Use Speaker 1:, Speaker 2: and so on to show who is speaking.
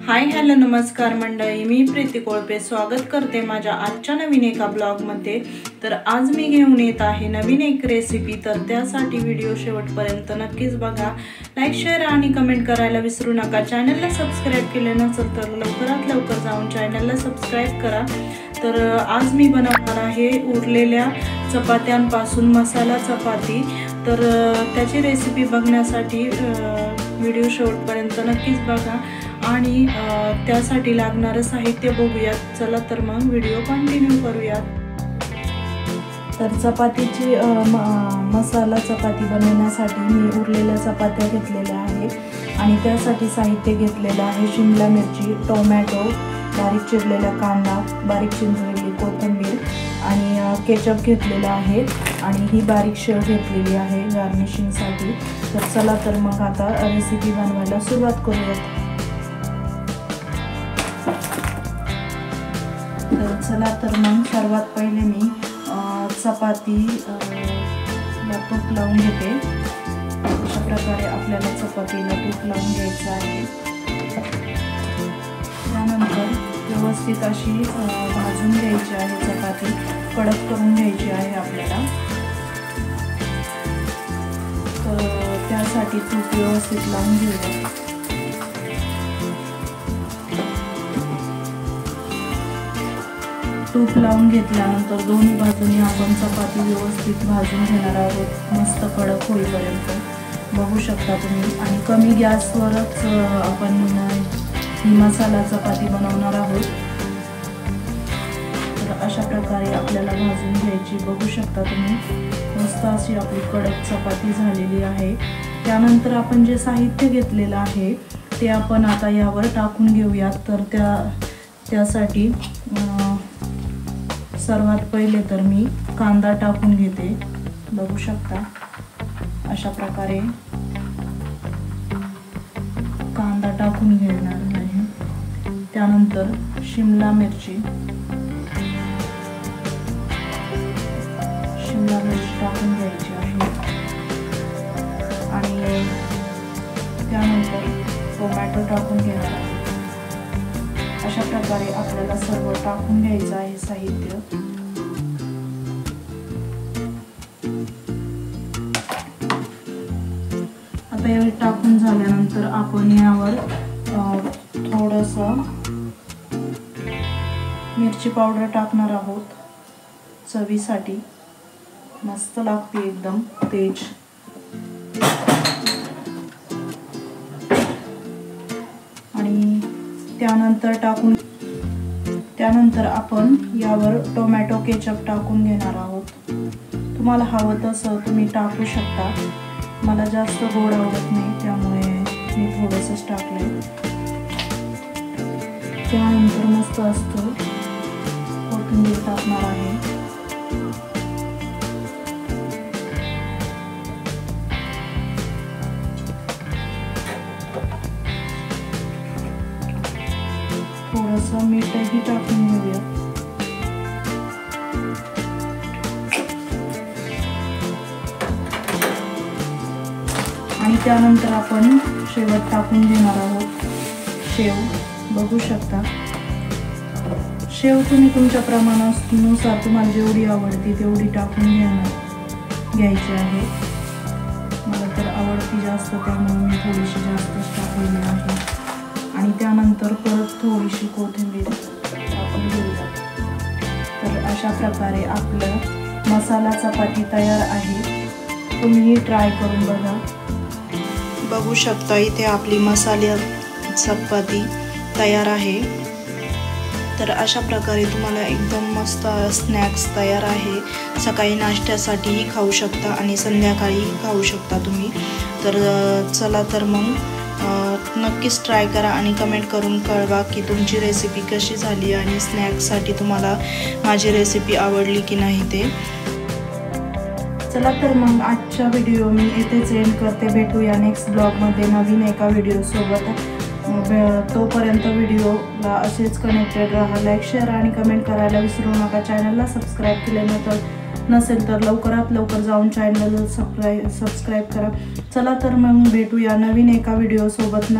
Speaker 1: Hi hello नमस्कार मंडळी, मी प्रीती कोळपे स्वागत करते माझ्या आजच्या नवीन एका ब्लॉगमध्ये। तर आज मी घेऊन येत आहे नवीन एक रेसिपी। तर त्यासाठी व्हिडिओ शेवटपर्यंत नक्कीच बघा। लाईक शेअर आणि कमेंट करायला विसरू नका। चॅनलला सबस्क्राइब केले नसेल तर लवकरात लवकर जाऊन चॅनलला सबस्क्राइब करा। तर आज मी बनवणार आहे उरलेल्या चपात्यांपासून मसाला चपाती। तर त्याची रेसिपी बघण्यासाठी व्हिडिओ शेवटपर्यंत नक्कीच बघा आणि त्यासाठी लागणारे साहित्य बघूयात। चला तर मग व्हिडिओ कंटिन्यू करूयात। तर चपातीची मसाला चपाती बनवण्यासाठी मी उरलेल्या चपात्या घेतलेल्या आहे आणि त्यासाठी साहित्य घेतलेलं आहे शिमला मिरची, टोमॅटो, बारीक चिरलेला कांदा, बारीक चिरलेली कोथिंबीर आणि केचप घेतलेला आहे आणि ही बारीक शेव घेतलेली आहे गार्निशिंगसाठी। तर चला तर मग आता रेसिपी बनवायला सुरुवात करूयात। तर चला तर मग सर्वात पहिले मी चपातीला तूप लावून घेते। अशा प्रकारे आपल्याला चपातीला तूप लावून घ्यायचं आहे। त्यानंतर व्यवस्थित अशी भाजून घ्यायची आहे चपाती, कडक करून घ्यायची आहे आपल्याला। तर त्यासाठी तूप व्यवस्थित लावून घेऊया। तूप लावून घेतल्यानंतर दोन्ही बाजूनी आपण चपाती व्यवस्थित भाजून घेणार आहोत, मस्त कडक होईपर्यंत। बघू शकता तुम्ही। आणि कमी गॅसवरच आपण ही मसाला चपाती बनवणार आहोत। तर अशा प्रकारे आपल्याला भाजून घ्यायची। बघू शकता तुम्ही, मस्त अशी आपली कडक चपाती झालेली आहे। त्यानंतर आपण जे साहित्य घेतलेलं आहे ते आपण आता यावर टाकून घेऊयात। तर त्यासाठी सर्वात पहिले तर मी कांदा टाकून घेते। बघू शकता अशा प्रकारे कांदा टाकून घेणार आहे। त्यानंतर शिमला मिरची टाकून घ्यायची आहे आणि त्यानंतर टोमॅटो टाकून घेणार आहे। अशा प्रकारे आपल्याला सर्व टाकून घ्यायचं आहे साहित्य। आता यावर टाकून झाल्यानंतर आपण यावर थोडंसं मिरची पावडर टाकणार आहोत चवीसाठी। मस्त लागते एकदम तेज। आणि त्यानंतर आपण यावर टोमॅटो केचप टाकून घेणार आहोत। तुम्हाला हवं तसं तुम्ही टाकू शकता। मला जास्त गोड आवडत नाही त्यामुळे मी थोडंसंच टाकलंय। त्यानंतर मस्त असतं कोथिंबीर टाकणार आहे। थोडंसं मीठही टाकून घेऊया। आणि त्यानंतर आपण शेवट टाकून घेणार आहोत शेव। बघू शकता शेव तुम्ही तुमच्या प्रमाणानुसार तुम्हाला जेवढी आवडते तेवढी टाकून घ्यायची आहे। मला तर आवडती जास्त त्यामुळे मी थोडीशी जास्तच टाकलेली आहे। आणि त्यानंतर परत थोडीशी कोथिंबीर टाकून घेऊया। तर अशा प्रकारे आपलं मसाला चपाती तयार आहे। तुम्ही ट्राय करून बघा। बघू शकता इथे आपली मसाला चपाती तयार आहे। तर अशा प्रकारे तुम्हाला एकदम मस्त स्नॅक्स तयार आहे। सकाळी नाश्त्यासाठीही खाऊ शकता आणि संध्याकाळी खाऊ शकता तुम्ही। तर चला तर मग नक्कीच ट्राय करा आणि कमेंट करून कळवा की तुमची रेसिपी कशी झाली आणि स्नॅक्ससाठी तुम्हाला माझी रेसिपी आवडली की नाही ते। चला तर मग आजचा व्हिडिओ मी इथेच एंड करते। भेटूया नेक्स्ट ब्लॉगमध्ये नवीन एका व्हिडिओसोबत। तोपर्यंत व्हिडिओला असेच कनेक्टेड राहा। लाईक शेअर आणि कमेंट करायला विसरू नका। चॅनलला सबस्क्राईब केले नसेल तर लवकरात लवकर जाऊन चॅनलला सबस्क्राईब करा। चला तर मग भेटूया नवीन एका व्हिडिओसोबत।